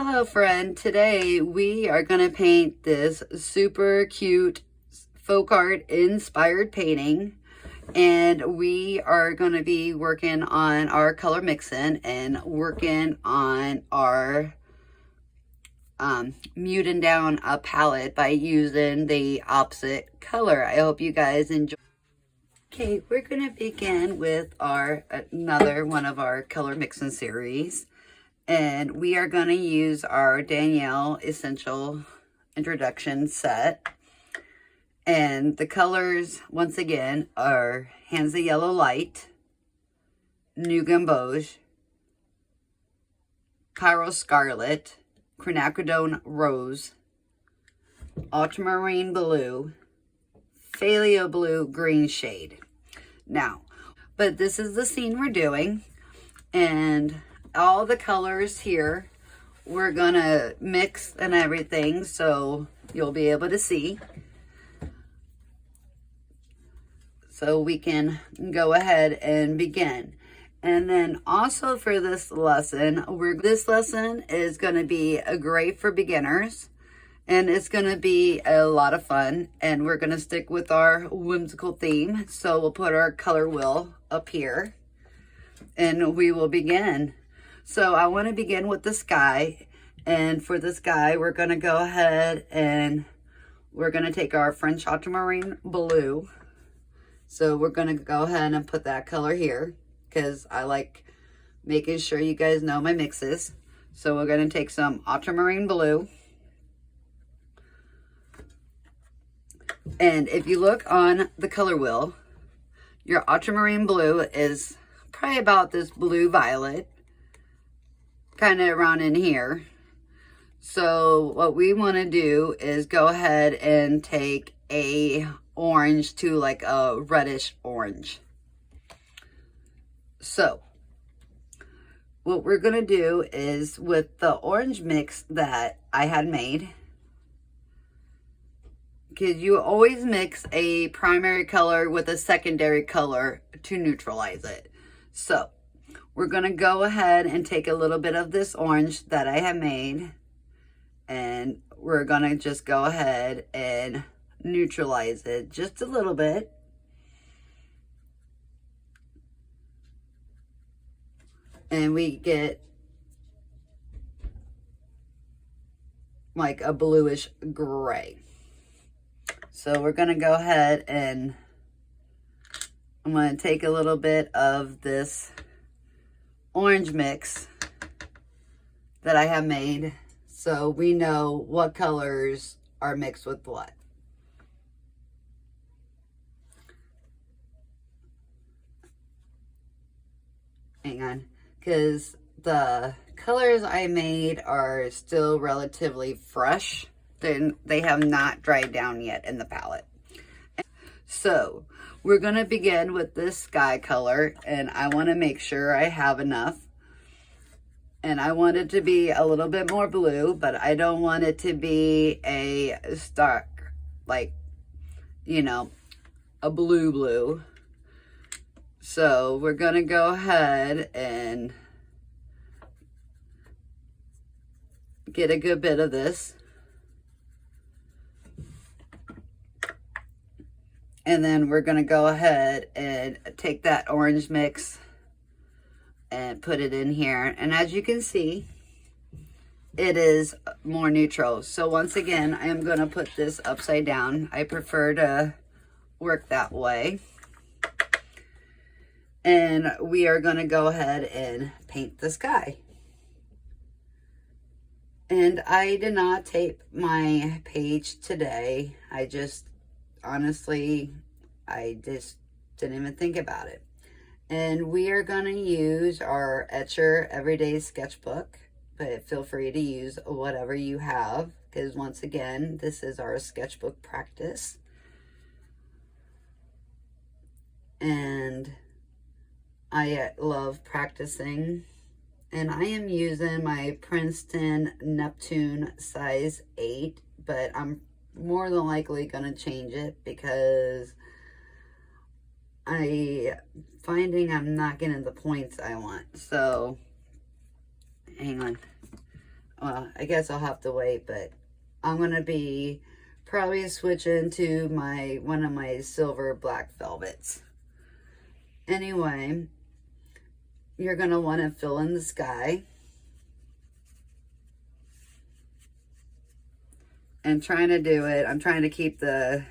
Hello friend, today we are going to paint this super cute folk art inspired painting, and we are going to be working on our color mixing and working on our muting down a palette by using the opposite color. I hope you guys enjoy. Okay, we're going to begin with another one of our color mixing series. And we are going to use our Danielle Essential Introduction set. And the colors, once again, are Hansa Yellow Light, New Gamboge, Cairo Scarlet, Quinacridone Rose, Ultramarine Blue, Phthalo Blue Green Shade. Now, but this is the scene we're doing, and all the colors here we're gonna mix and everything, so you'll be able to see, so we can go ahead and begin. And then also for this lesson, this lesson is going to be great for beginners, and it's going to be a lot of fun, and we're going to stick with our whimsical theme. So we'll put our color wheel up here and we will begin. So I want to begin with the sky, and for the sky we're going to go ahead and we're going to take our French ultramarine blue. So we're going to go ahead and put that color here because I like making sure you guys know my mixes. So we're going to take some ultramarine blue, and if you look on the color wheel, your ultramarine blue is probably about this blue violet, kind of around in here. So what we want to do is go ahead and take a orange to like a reddish orange. So what we're going to do is, with the orange mix that I had made, because you always mix a primary color with a secondary color to neutralize it. So we're going to go ahead and take a little bit of this orange that I have made, and we're going to just go ahead and neutralize it just a little bit. And we get like a bluish gray. So we're going to go ahead and I'm going to take a little bit of this orange mix that I have made, so we know what colors are mixed with what. Hang on, because the colors I made are still relatively fresh. They have not dried down yet in the palette. So we're going to begin with this sky color, and I want to make sure I have enough. And I want it to be a little bit more blue, but I don't want it to be a stark, like, you know, a blue. So we're going to go ahead and get a good bit of this. And then we're going to go ahead and take that orange mix and put it in here. And as you can see, it is more neutral. So once again, I am going to put this upside down. I prefer to work that way. And we are going to go ahead and paint the sky. And I did not tape my page today. I just, honestly, I just didn't even think about it. And we are going to use our Etcher Everyday Sketchbook, but feel free to use whatever you have, because once again, this is our sketchbook practice. And I love practicing. And I am using my Princeton Neptune size 8, but I'm more than likely going to change it because I'm finding I'm not getting the points I want. So, hang on. well, I guess I'll have to wait, but I'm going to be probably switching to one of my silver black velvets. Anyway, you're going to want to fill in the sky. And trying to do it, I'm trying to keep the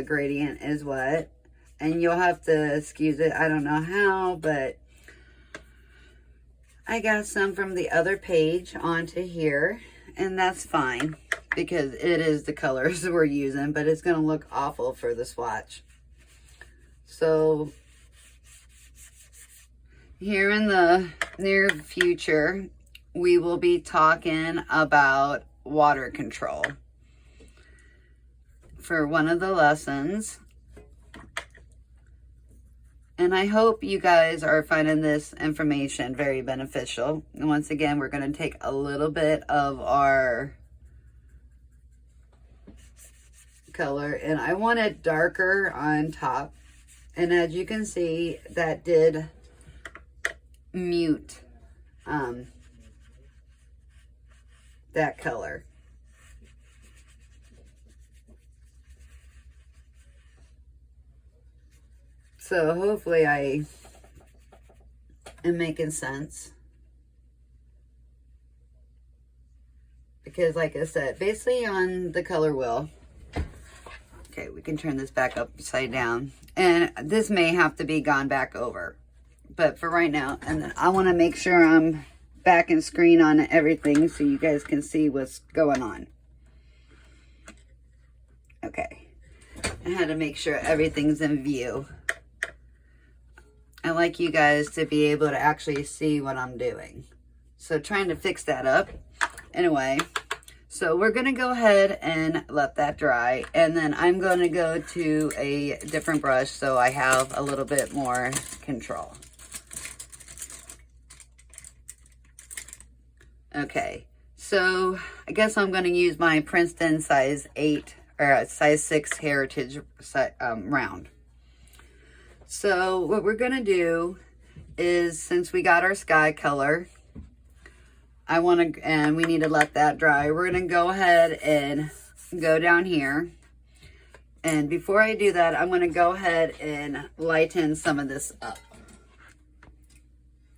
gradient is wet. And you'll have to excuse it. I don't know how, but I got some from the other page onto here. And that's fine, because it is the colors we're using, but it's going to look awful for the swatch. So here in the near future, we will be talking about water control for one of the lessons. And I hope you guys are finding this information very beneficial. And once again, we're going to take a little bit of our color, and I want it darker on top. And as you can see, that did mute that color. So hopefully I am making sense. Because like I said, basically on the color wheel, okay, we can turn this back upside down. And this may have to be gone back over. But for right now, and then I want to make sure I'm back in screen on everything so you guys can see what's going on. Okay. I had to make sure everything's in view. I like you guys to be able to actually see what I'm doing. So trying to fix that up. Anyway, so we're going to go ahead and let that dry. And then I'm going to go to a different brush so I have a little bit more control. Okay, so I guess I'm going to use my Princeton size 8 or size 6 Heritage round. So what we're going to do is, since we got our sky color, and we need to let that dry, we're going to go ahead and go down here. And before I do that, I'm going to go ahead and lighten some of this up.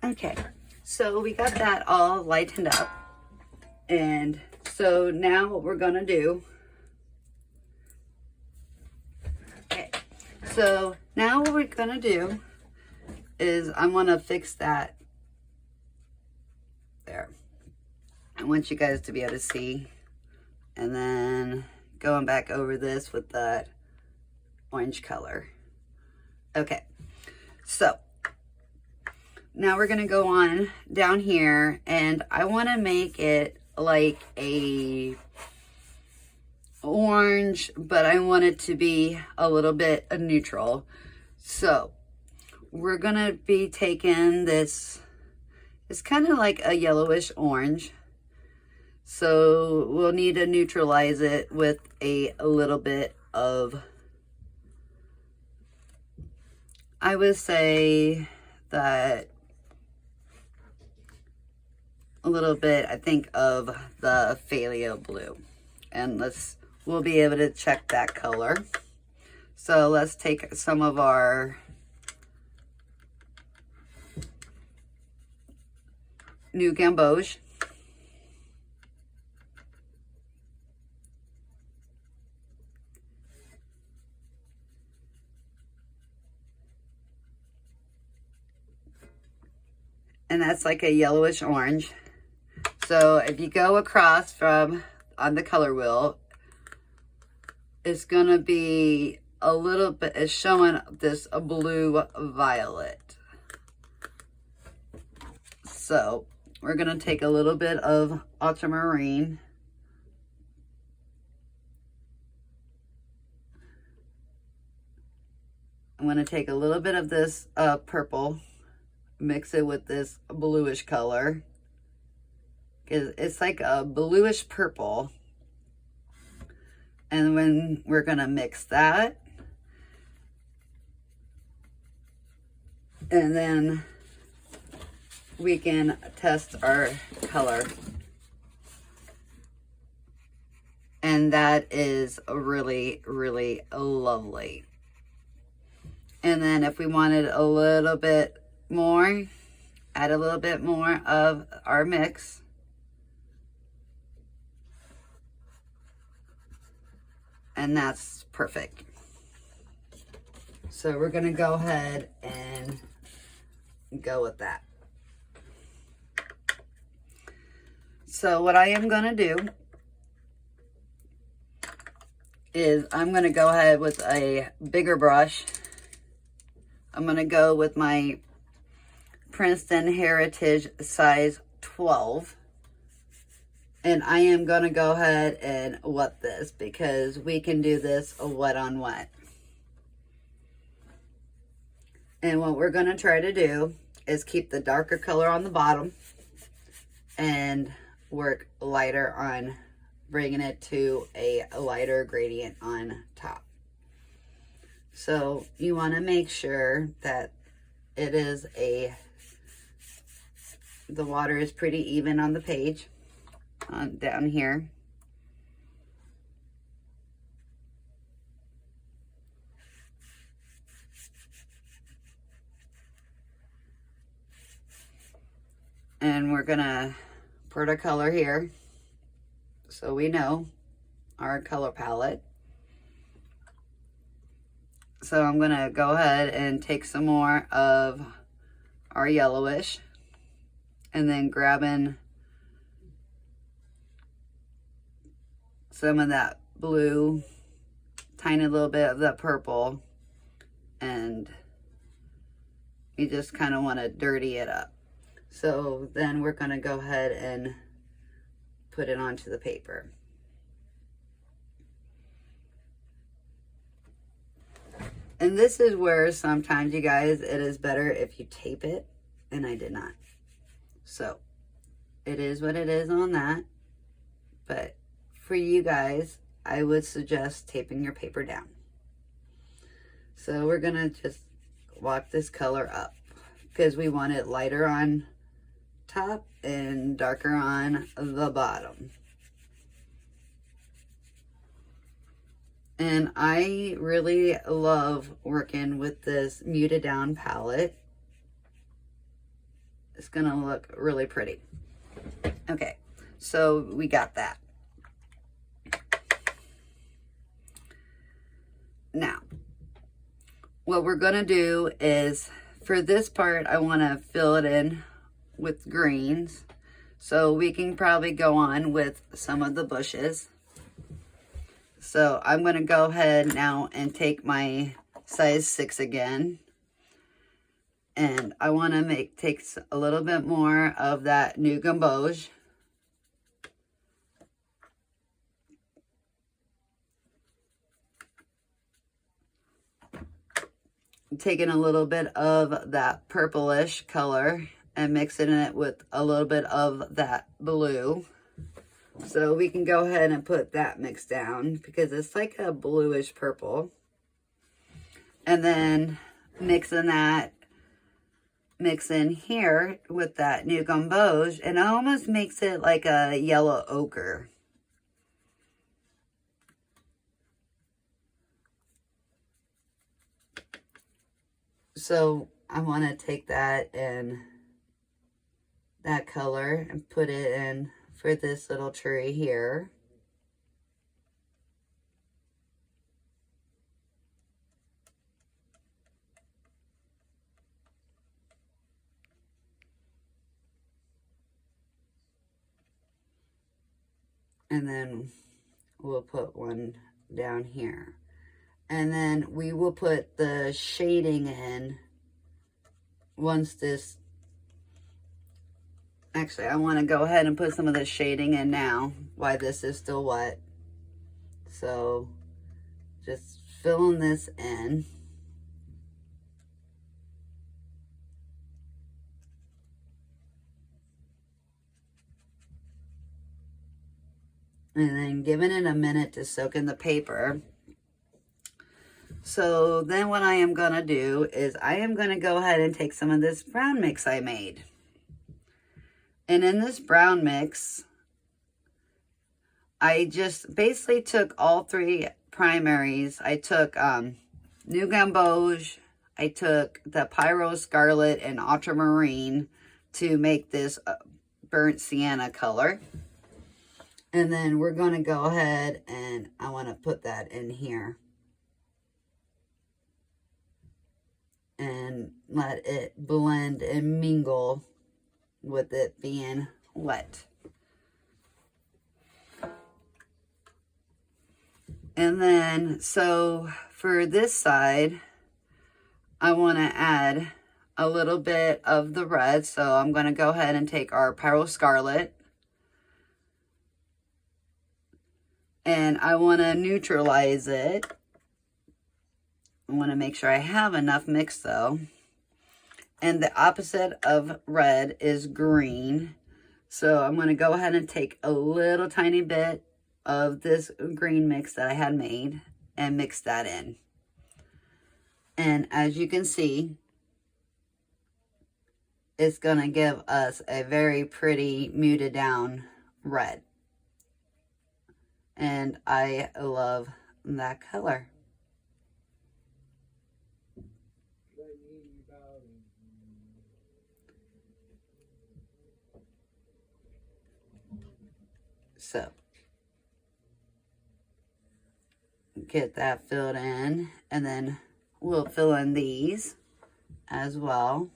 Okay, so we got that all lightened up. And so now what we're going to do, so now what we're going to do is I'm going to fix that there. I want you guys to be able to see. And then going back over this with that orange color. Okay, so now we're going to go on down here, and I want to make it like a orange, but I want it to be a little bit neutral. So we're going to be taking this, it's kind of like a yellowish orange. So we'll need to neutralize it with a little bit of, I would say that a little bit, I think, of the phthalo blue. And we'll be able to check that color. So let's take some of our new gamboge. And that's like a yellowish orange. So if you go across from on the color wheel, it's going to be a little bit, it's showing this a blue violet. So we're going to take a little bit of ultramarine. I'm going to take a little bit of this purple, mix it with this bluish color. It's like a bluish purple. And when we're going to mix that, and then we can test our color. And that is really, really lovely. And then if we wanted a little bit more, add a little bit more of our mix. And that's perfect. So we're going to go ahead and go with that. So what I am going to do is I'm going to go ahead with a bigger brush. I'm going to go with my Princeton Heritage size 12. And I am going to go ahead and wet this because we can do this wet on wet. And what we're going to try to do is keep the darker color on the bottom and work lighter on bringing it to a lighter gradient on top. So you want to make sure that it is the water is pretty even on the page, down here. And we're gonna put our color here so we know our color palette. So I'm gonna go ahead and take some more of our yellowish and then grabbing some of that blue, tiny little bit of that purple, and you just kind of want to dirty it up. So then we're going to go ahead and put it onto the paper. And this is where sometimes, you guys, it is better if you tape it, and I did not. So it is what it is on that. But for you guys, I would suggest taping your paper down. So we're going to just walk this color up because we want it lighter on top and darker on the bottom. And I really love working with this muted down palette. It's gonna look really pretty. Okay, so we got that. Now, what we're gonna do is, for this part, I wanna fill it in with greens. So we can probably go on with some of the bushes. So I'm going to go ahead now and take my size 6 again. And I want to take a little bit more of that new gamboge. Taking a little bit of that purplish color and mixing it with a little bit of that blue. So we can go ahead and put that mix down because it's like a bluish purple. And then mix in here with that new gamboge, and it almost makes it like a yellow ochre. So I want to take that and that color and put it in for this little tree here. And then we'll put one down here. And then we will put the shading in once this... Actually, I want to go ahead and put some of the shading in now while this is still wet. So, just filling this in. And then giving it a minute to soak in the paper. So then what I am going to do is I am going to go ahead and take some of this brown mix I made. And in this brown mix, I just basically took all three primaries. I took New Gamboge, I took the Pyro Scarlet and Ultramarine to make this burnt sienna color. And then we're going to go ahead and I want to put that in here. And let it blend and mingle with it being wet. And then, so for this side, I want to add a little bit of the red. So I'm going to go ahead and take our Pyro Scarlet. And I want to neutralize it. I want to make sure I have enough mix though. And the opposite of red is green. So I'm going to go ahead and take a little tiny bit of this green mix that I had made and mix that in. And as you can see, it's going to give us a very pretty muted down red. And I love that color. So, get that filled in, and then we'll fill in these as well.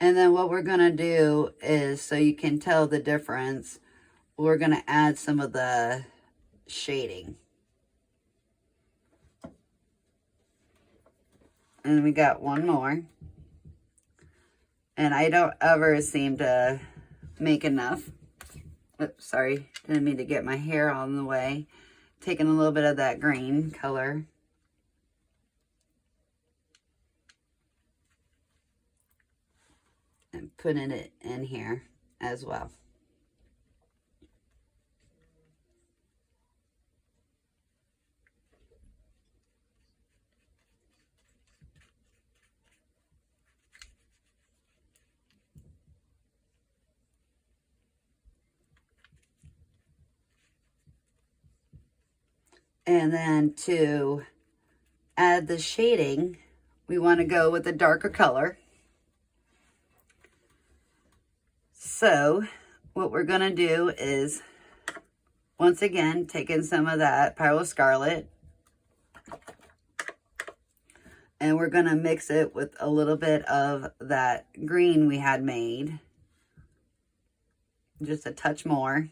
And then what we're going to do is, so you can tell the difference, we're going to add some of the shading. And we got one more. And I don't ever seem to make enough. Oops, sorry. Didn't mean to get my hair on the way. Taking a little bit of that green color. And putting it in here as well. And then to add the shading, we want to go with a darker color. So what we're going to do is, once again, taking some of that Pyro Scarlet, and we're going to mix it with a little bit of that green we had made. Just a touch more.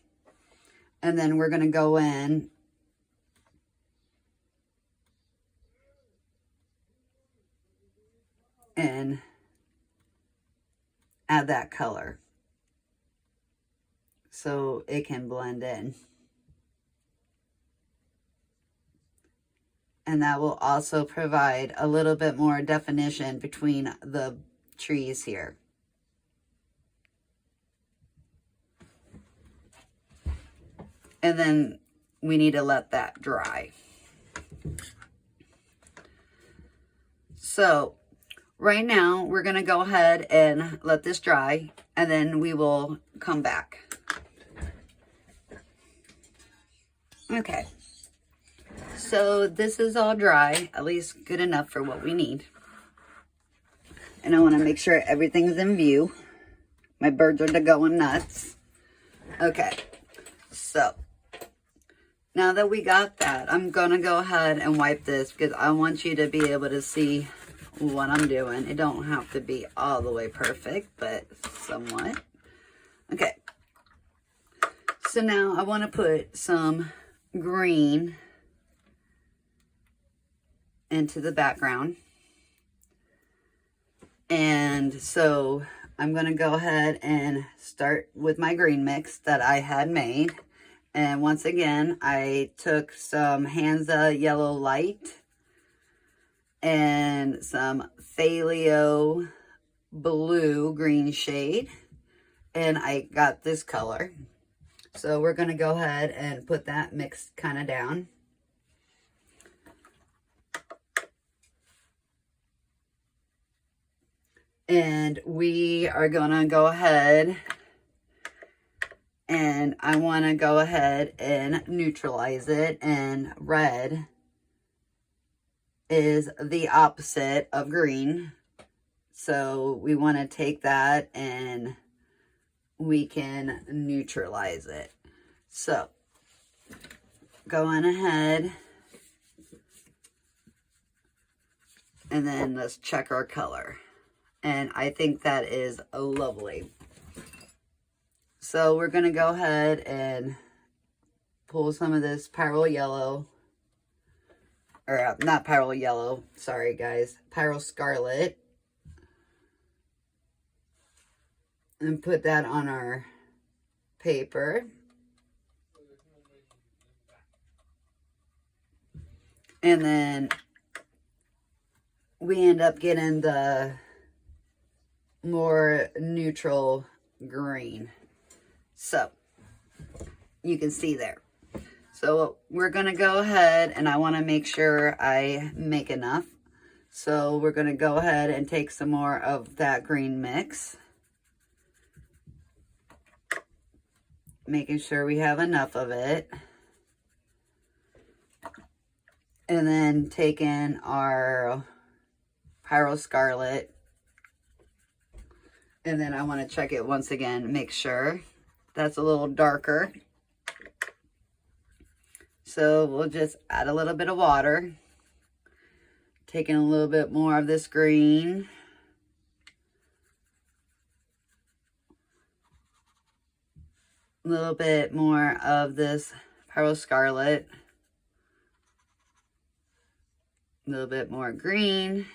And then we're going to go in and add that color so it can blend in. And that will also provide a little bit more definition between the trees here. And then we need to let that dry. So right now we're going to go ahead and let this dry, and then we will come back. Okay. So this is all dry, at least good enough for what we need. And I want to make sure everything's in view. My birds are going nuts. Okay. So now that we got that, I'm going to go ahead and wipe this because I want you to be able to see what I'm doing. It don't have to be all the way perfect, but somewhat. Okay. So now I want to put some green into the background. And so I'm going to go ahead and start with my green mix that I had made. And once again, I took some Hansa Yellow Light and some Thalio Blue green shade. And I got this color. So we're going to go ahead and put that mix kind of down. And we are gonna go ahead and I wanna go ahead and neutralize it. And red is the opposite of green. So we wanna take that and we can neutralize it. So going ahead and then let's check our color. And I think that is lovely. So we're going to go ahead and pull some of this Pyrrole Yellow, or not Pyrrole Yellow, sorry guys, Pyrrole Scarlet, and put that on our paper. And then we end up getting the more neutral green. So you can see there. So we're going to go ahead and I want to make sure I make enough. So we're going to go ahead and take some more of that green mix. Making sure we have enough of it. And then taking our Pyrrole Scarlet. And then I want to check it once again, make sure that's a little darker. So we'll just add a little bit of water. Taking a little bit more of this green. A little bit more of this Pyrrole Scarlet. A little bit more green.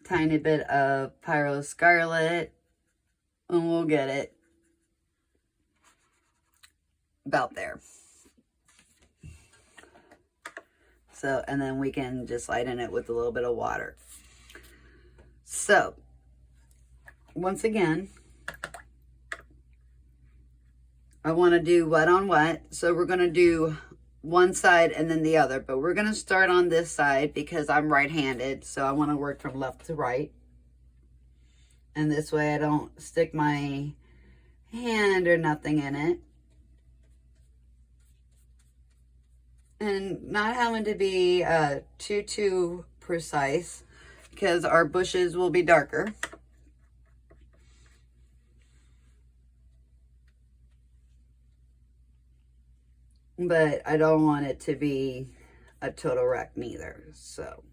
Tiny bit of Pyrrole Scarlet, and we'll get it about there. So, and then we can just lighten it with a little bit of water. So, once again, I want to do wet on wet. So we're going to do one side and then the other, but we're going to start on this side because I'm right-handed, so I want to work from left to right. And this way I don't stick my hand or nothing in it. And not having to be too precise because our bushes will be darker. But I don't want it to be a total wreck neither. So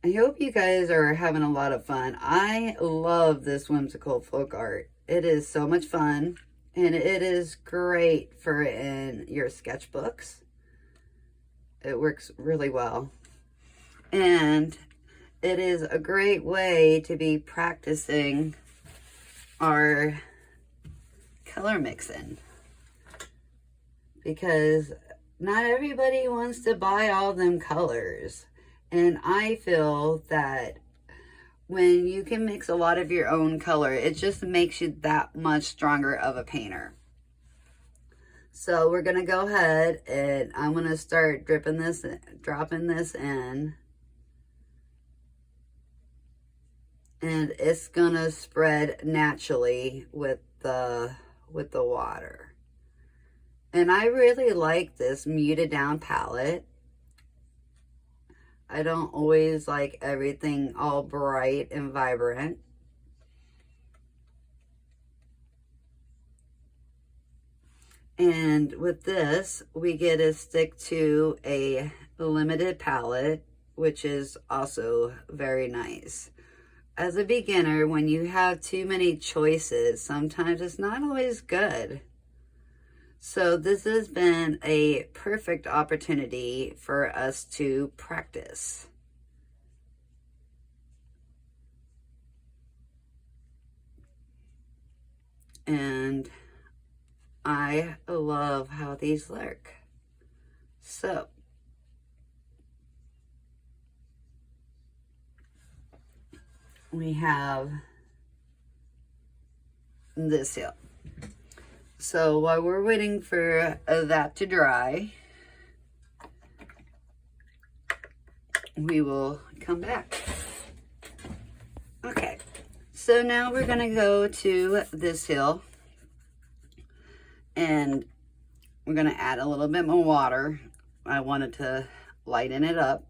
I hope you guys are having a lot of fun. I love this whimsical folk art. It is so much fun. And it is great for in your sketchbooks. It works really well. And it is a great way to be practicing our color mixing, because not everybody wants to buy all them colors, and I feel that when you can mix a lot of your own color, it just makes you that much stronger of a painter. So we're gonna go ahead and I'm gonna start dropping this in, and it's gonna spread naturally with the water. And I really like this muted down palette. I don't always like everything all bright and vibrant. And with this, we get to stick to a limited palette, which is also very nice. As a beginner, when you have too many choices, sometimes it's not always good. So this has been a perfect opportunity for us to practice. And I love how these look. So we have this here. So while we're waiting for that to dry, we will come back. Okay, so now we're gonna go to this hill and we're gonna add a little bit more water. I wanted to lighten it up.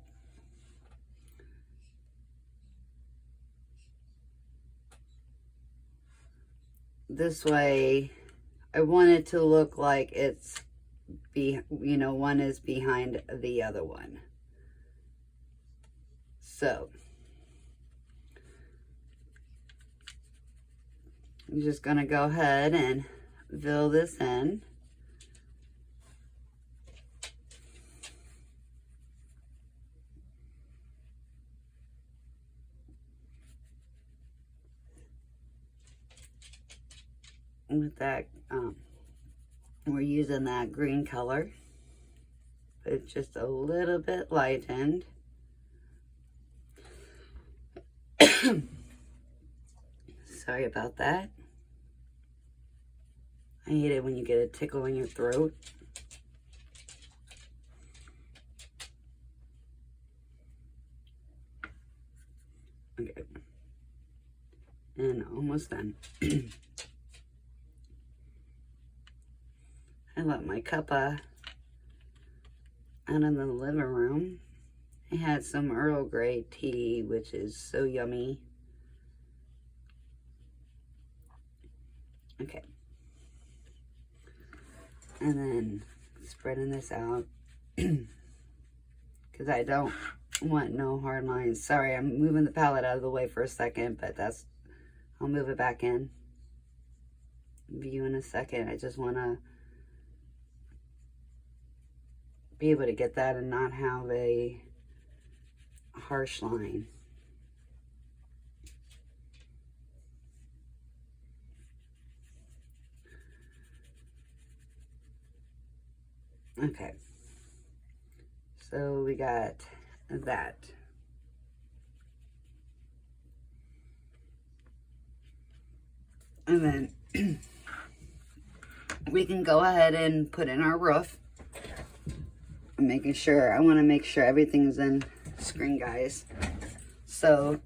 This way, I want it to look like it's, one is behind the other one. So, I'm just gonna go ahead and fill this in. With that, we're using that green color. It's just a little bit lightened. Sorry about that. I hate it when you get a tickle in your throat. Okay. And almost done. I let my cuppa out in the living room. I had some Earl Grey tea, which is so yummy. Okay. And then spreading this out because I don't want no hard lines. Sorry, I'm moving the palette out of the way for a second, but I'll move it back in. View in a second. I just want to be able to get that and not have a harsh line. Okay, so we got that. And then we can go ahead and put in our roof. I want to make sure everything's in screen, guys. So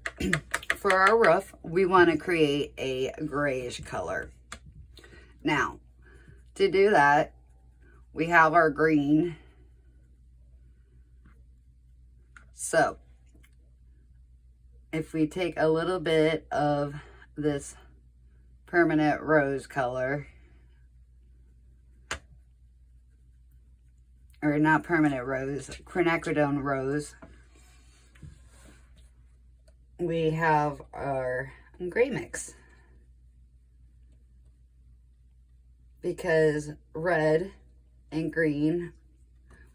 for our roof, we want to create a grayish color. Now, to do that, we have our green. So if we take a little bit of this permanent rose color, or not permanent rose, quinacridone rose, we have our gray mix. Because red and green,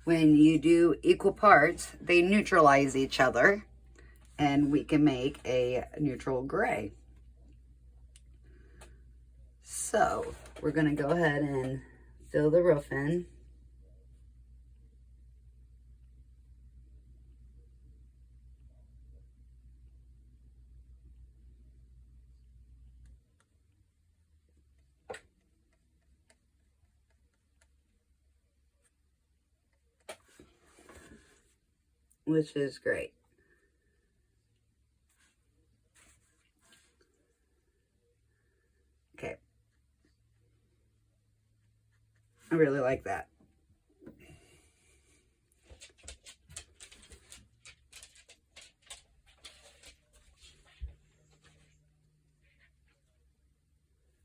when you do equal parts, they neutralize each other, and we can make a neutral gray. So we're going to go ahead and fill the roof in. Which is great. Okay. I really like that.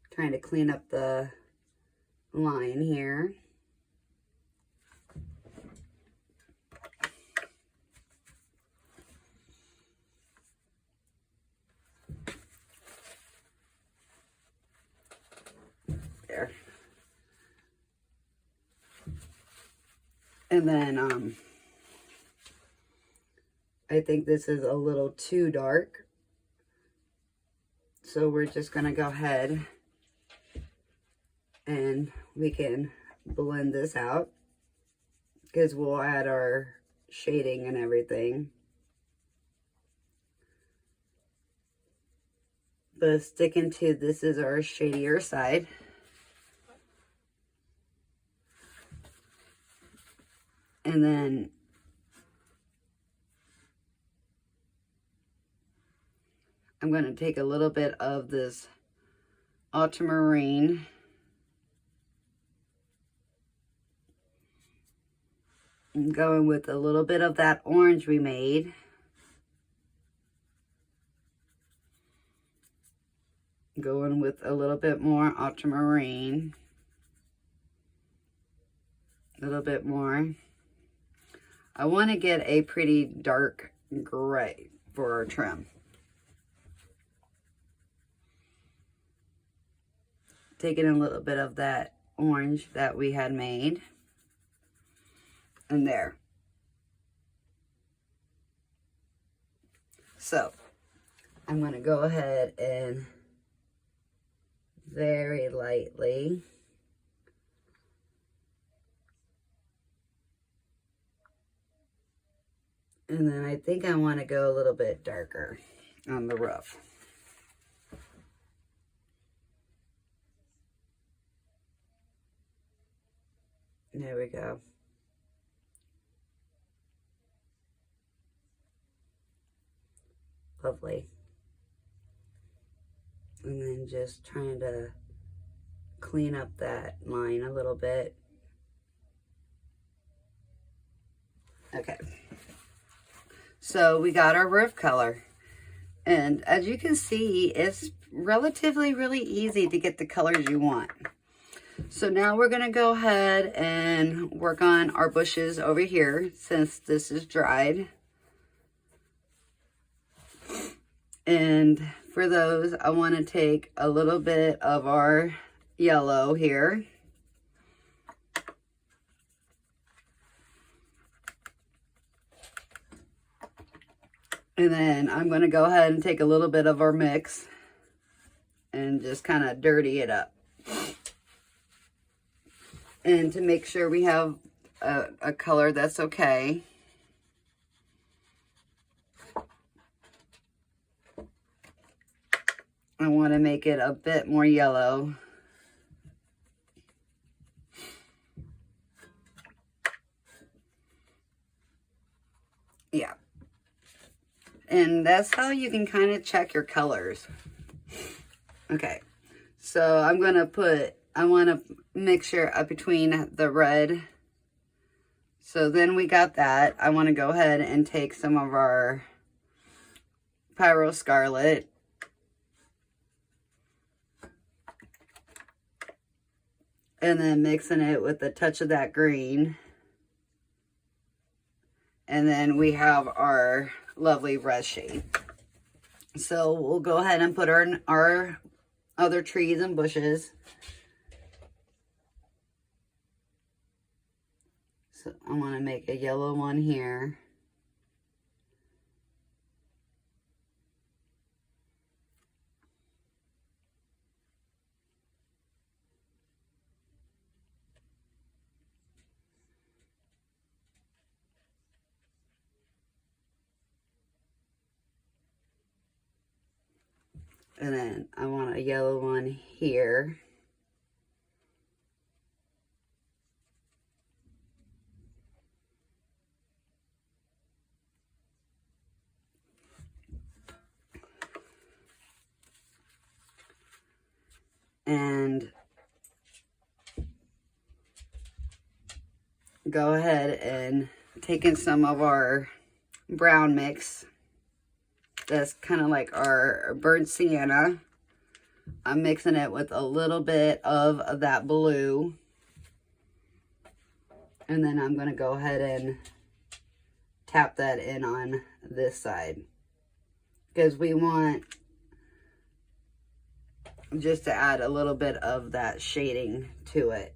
Trying to clean up the line here. There. And then I think this is a little too dark. So we're just going to go ahead and we can blend this out because we'll add our shading and everything. But sticking to this is our shadier side. And then I'm going to take a little bit of this ultramarine and going with a little bit of that orange we made. Going with a little bit more ultramarine. A little bit more. I want to get a pretty dark gray for our trim. Taking a little bit of that orange that we had made. And there. So, I'm going to go ahead and very lightly and then I think I want to go a little bit darker on the roof. There we go. Lovely. And then just trying to clean up that line a little bit. Okay. So we got our roof color. And as you can see, it's relatively really easy to get the colors you want. So now we're going to go ahead and work on our bushes over here since this is dried. And for those, I want to take a little bit of our yellow here. And then I'm going to go ahead and take a little bit of our mix and just kind of dirty it up. And to make sure we have a color that's okay. I want to make it a bit more yellow. Yeah. And that's how you can kind of check your colors. Okay. So I'm going to I want to mixture up between the red. So then we got that. I want to go ahead and take some of our Pyro Scarlet. And then mixing it with a touch of that green. And then we have our lovely red shade. So we'll go ahead and put our other trees and bushes. So I want to make a yellow one here. And then I want a yellow one here. And go ahead and take in some of our brown mix. That's kind of like our burnt sienna. I'm mixing it with a little bit of that blue. And then I'm going to go ahead and tap that in on this side. Because we want just to add a little bit of that shading to it.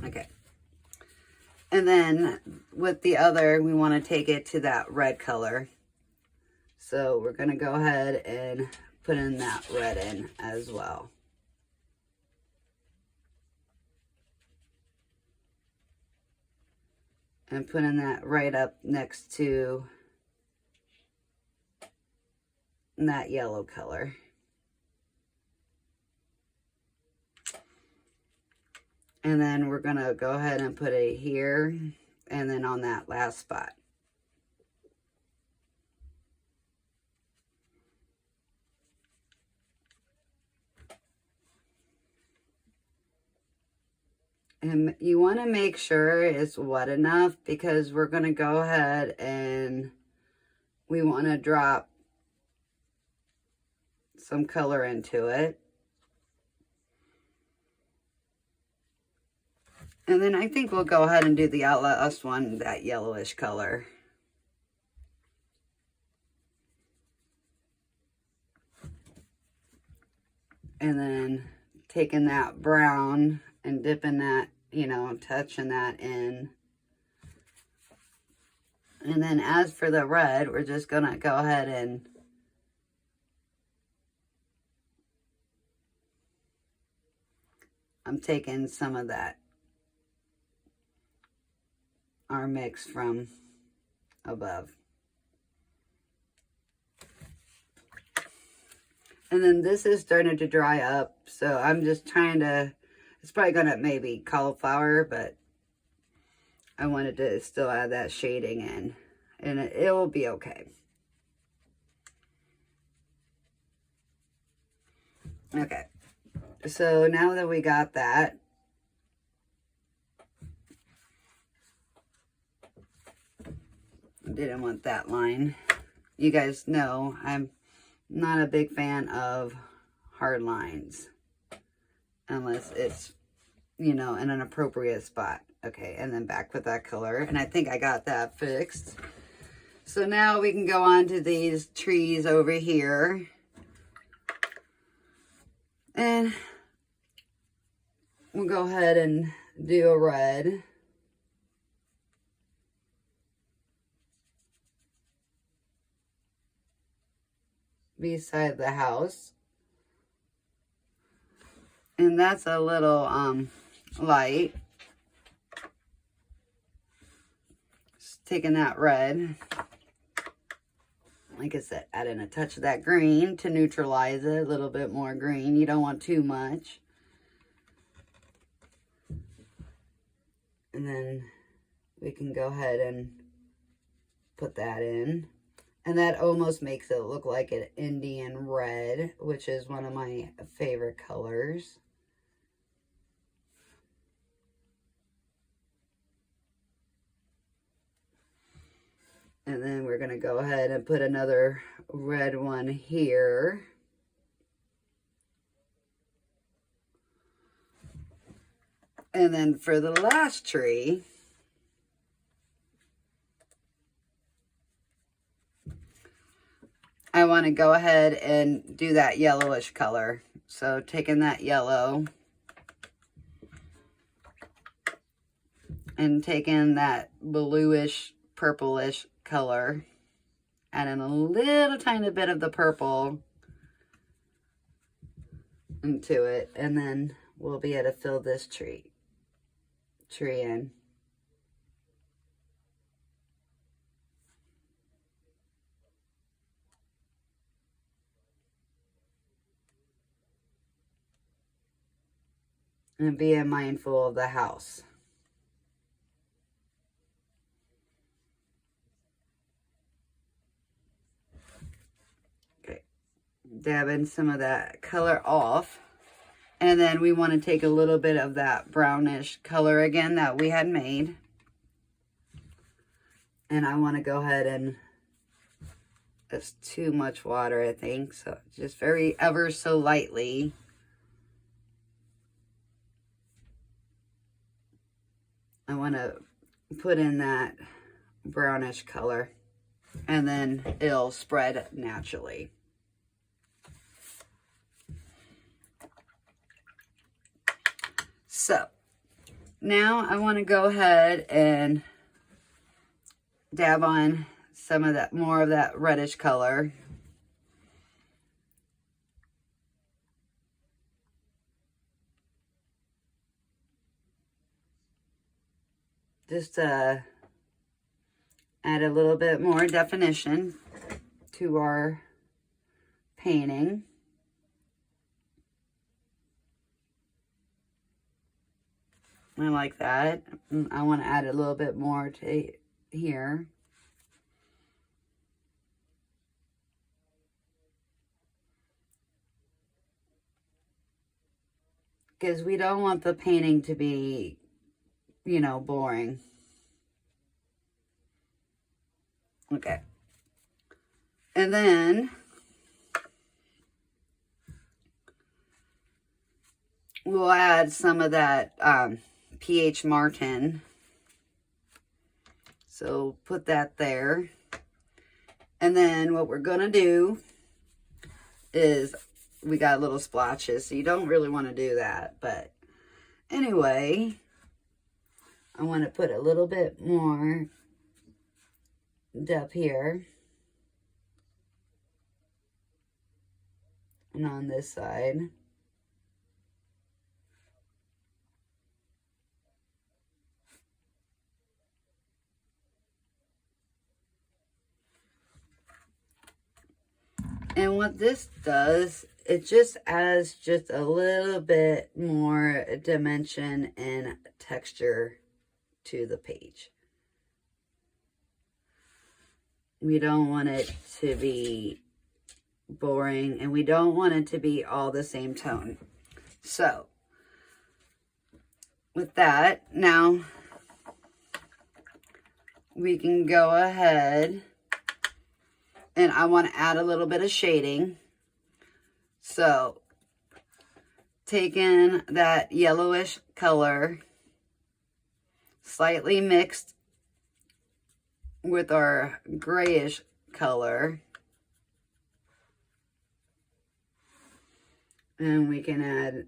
Okay. And then with the other, we want to take it to that red color. So we're going to go ahead and put in that red in as well. And putting that right up next to that yellow color. And then we're going to go ahead and put it here and then on that last spot. And you want to make sure it's wet enough because we're going to go ahead and we want to drop some color into it. And then I think we'll go ahead and do the last one, that yellowish color. And then taking that brown and dipping that, you know, touching that in. And then as for the red, we're just going to go ahead and I'm taking some of that, our mix from above. And then this is starting to dry up, so I'm just trying to, it's probably going to maybe cauliflower, but I wanted to still add that shading in, and it will be okay. Okay, so now that we got that, I didn't want that line. You guys know I'm not a big fan of hard lines unless it's, you know, in an appropriate spot. Okay, and then back with that color, and I think I got that fixed. So now we can go on to these trees over here, and we'll go ahead and do a red. Beside the house, and that's a little light. Just taking that red, like I said, adding a touch of that green to neutralize it. A little bit more green, you don't want too much. And then we can go ahead and put that in. And that almost makes it look like an Indian red, which is one of my favorite colors. And then we're going to go ahead and put another red one here. And then for the last tree, I want to go ahead and do that yellowish color. So taking that yellow and taking that bluish, purplish color, adding a little tiny bit of the purple into it, and then we'll be able to fill this tree in. And being mindful of the house. Okay, dabbing some of that color off. And then we want to take a little bit of that brownish color again that we had made. And I want to go ahead and, that's too much water, I think. So just very ever so lightly. I want to put in that brownish color, and then it'll spread naturally. So now I want to go ahead and dab on some of that, more of that reddish color. Just add a little bit more definition to our painting. I like that. I want to add a little bit more to here. Because we don't want the painting to be, you know, boring. Okay. And then we'll add some of that pH Martin. So put that there. And then what we're going to do is, we got little splotches, so you don't really want to do that. But anyway, I want to put a little bit more depth here. And on this side. And what this does, it just adds just a little bit more dimension and texture to the page. We don't want it to be boring, and we don't want it to be all the same tone. So, with that, now we can go ahead, and I want to add a little bit of shading. So, taking that yellowish color, slightly mixed with our grayish color, and we can add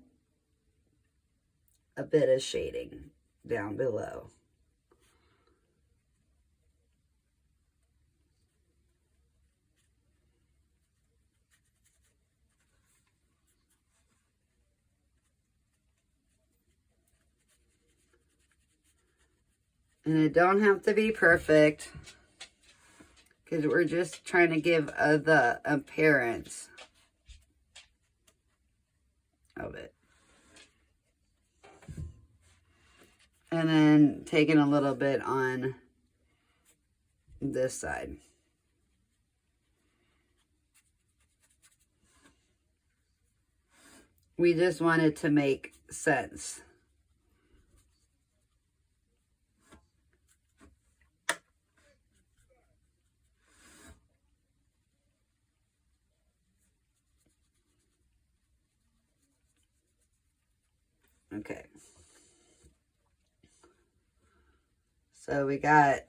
a bit of shading down below. And it don't have to be perfect, because we're just trying to give the appearance of it. And then taking a little bit on this side. We just want it to make sense. Okay. So we got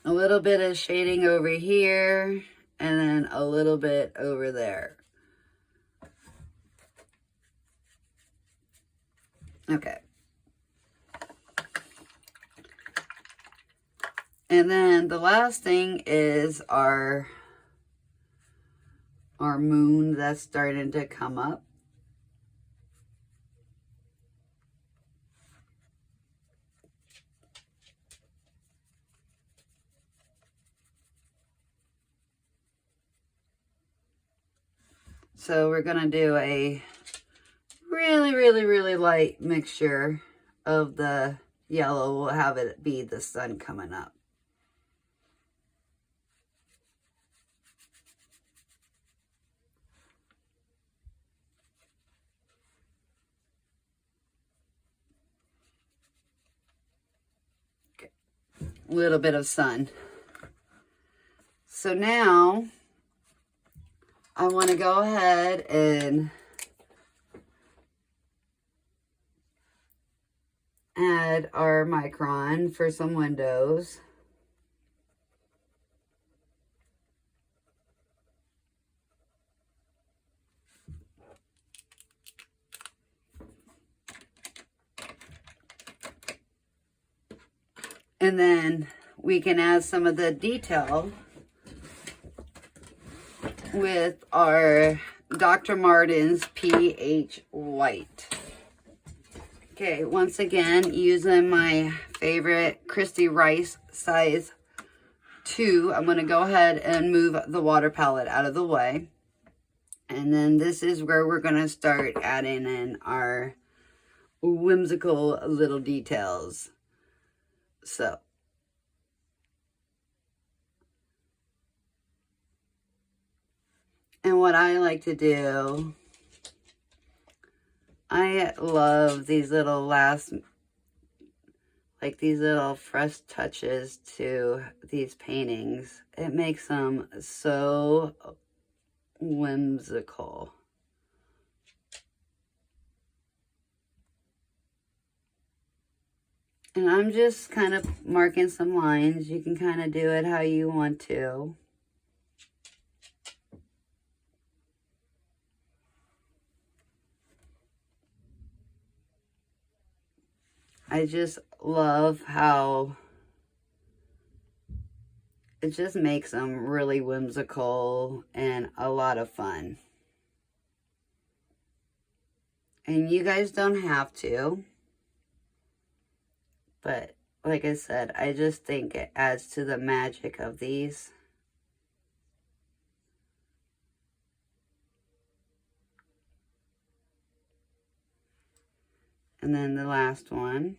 a little bit of shading over here, and then a little bit over there. Okay. And then the last thing is our moon that's starting to come up. So we're going to do a really light mixture of the yellow. We'll have it be the sun coming up. Okay. A little bit of sun. So now I want to go ahead and add our micron for some windows. And then we can add some of the detail with our Dr. Martin's pH White. Okay, once again, using my favorite Christy Rice size 2, I'm going to go ahead and move the water palette out of the way. And then this is where we're going to start adding in our whimsical little details. So, and what I like to do, I love these little like these little fresh touches to these paintings. It makes them so whimsical. And I'm just kind of marking some lines. You can kind of do it how you want to. I just love how it just makes them really whimsical and a lot of fun. And you guys don't have to. But like I said, I just think it adds to the magic of these. And then the last one.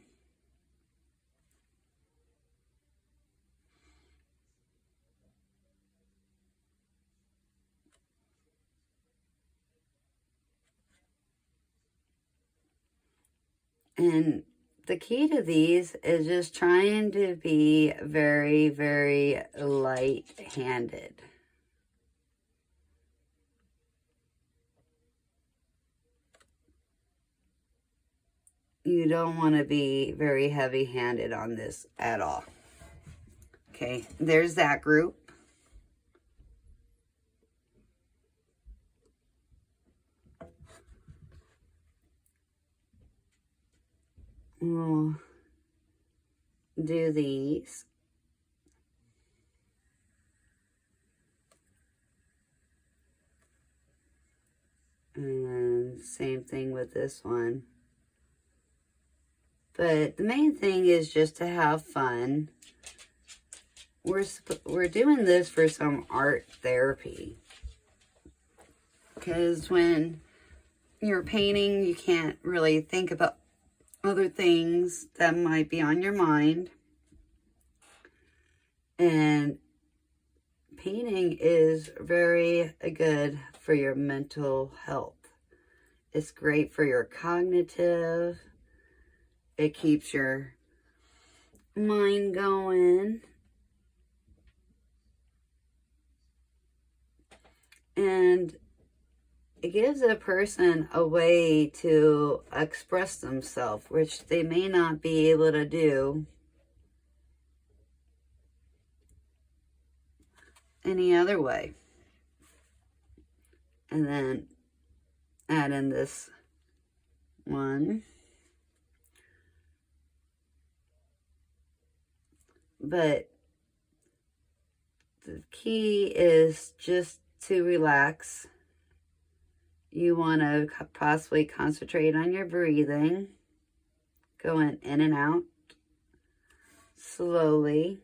And the key to these is just trying to be very, very light-handed. You don't want to be very heavy-handed on this at all. Okay, there's that group. We'll do these. And same thing with this one. But the main thing is just to have fun. We're doing this for some art therapy. Because when you're painting, you can't really think about other things that might be on your mind. And painting is very good for your mental health. It's great for your cognitive. It keeps your mind going. And it gives a person a way to express themselves, which they may not be able to do any other way. And then add in this one. But the key is just to relax. You want to possibly concentrate on your breathing, going in and out slowly.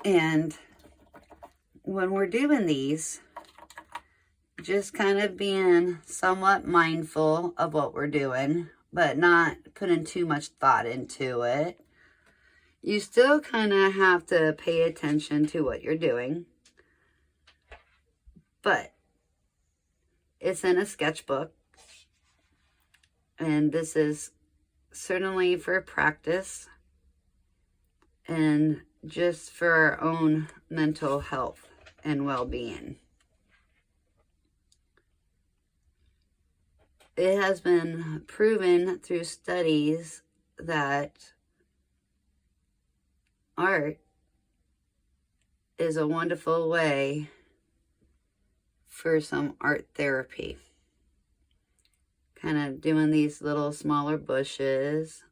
And when we're doing these, just kind of being somewhat mindful of what we're doing, but not putting too much thought into it. You still kind of have to pay attention to what you're doing, but it's in a sketchbook, and this is certainly for practice and just for our own mental health and well-being. It has been proven through studies that art is a wonderful way for some art therapy. Kind of doing these little smaller bushes.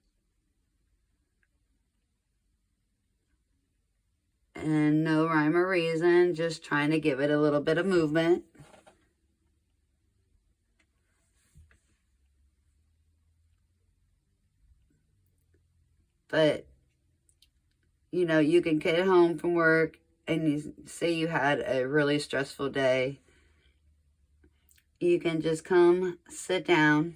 And no rhyme or reason, just trying to give it a little bit of movement. But You know, you can get home from work and you say you had a really stressful day. You can just come sit down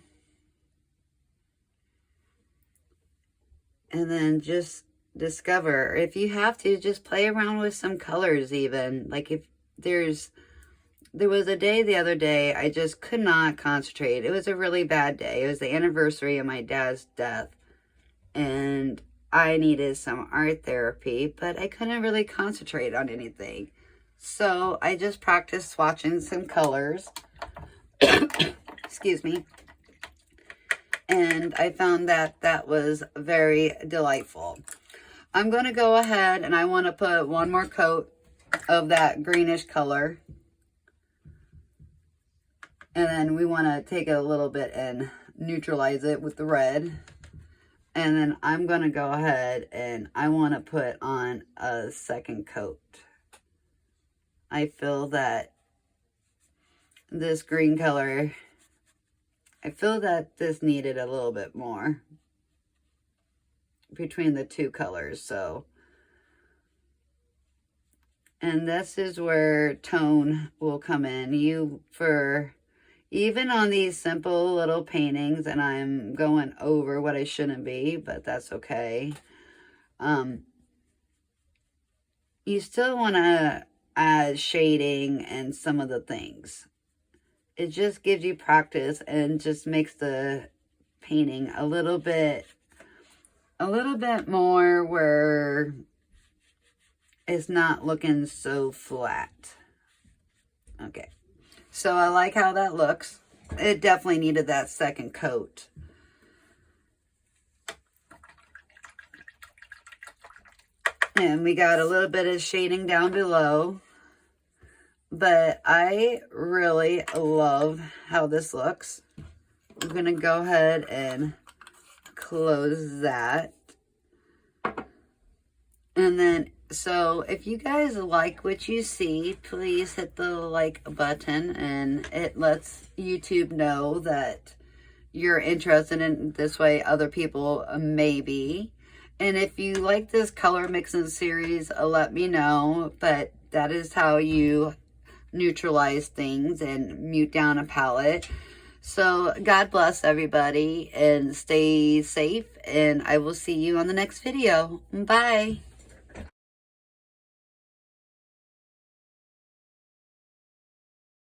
and then just discover. If you have to, just play around with some colors even. Like if there was a day the other day, I just could not concentrate. It was a really bad day. It was the anniversary of my dad's death. And I needed some art therapy, but I couldn't really concentrate on anything. So I just practiced swatching some colors. Excuse me. And I found that that was very delightful. I'm going to go ahead and I want to put one more coat of that greenish color. And then we want to take it a little bit and neutralize it with the red. And then I'm going to go ahead and I want to put on a second coat. I feel that this green color, I feel that this needed a little bit more between the two colors. So, and this is where tone will come in. Even on these simple little paintings, and I'm going over what I shouldn't be, but that's okay. You still want to add shading and some of the things. It just gives you practice and just makes the painting a little bit more where it's not looking so flat. Okay. So I like how that looks. It definitely needed that second coat. And we got a little bit of shading down below. But I really love how this looks. I'm going to go ahead and close that. And then, so if you guys like what you see, please hit the like button, and it lets YouTube know that you're interested in this way other people may be. And if you like this color mixing series, let me know. But that is how you neutralize things and mute down a palette. So God bless everybody and stay safe, and I will see you on the next video. Bye.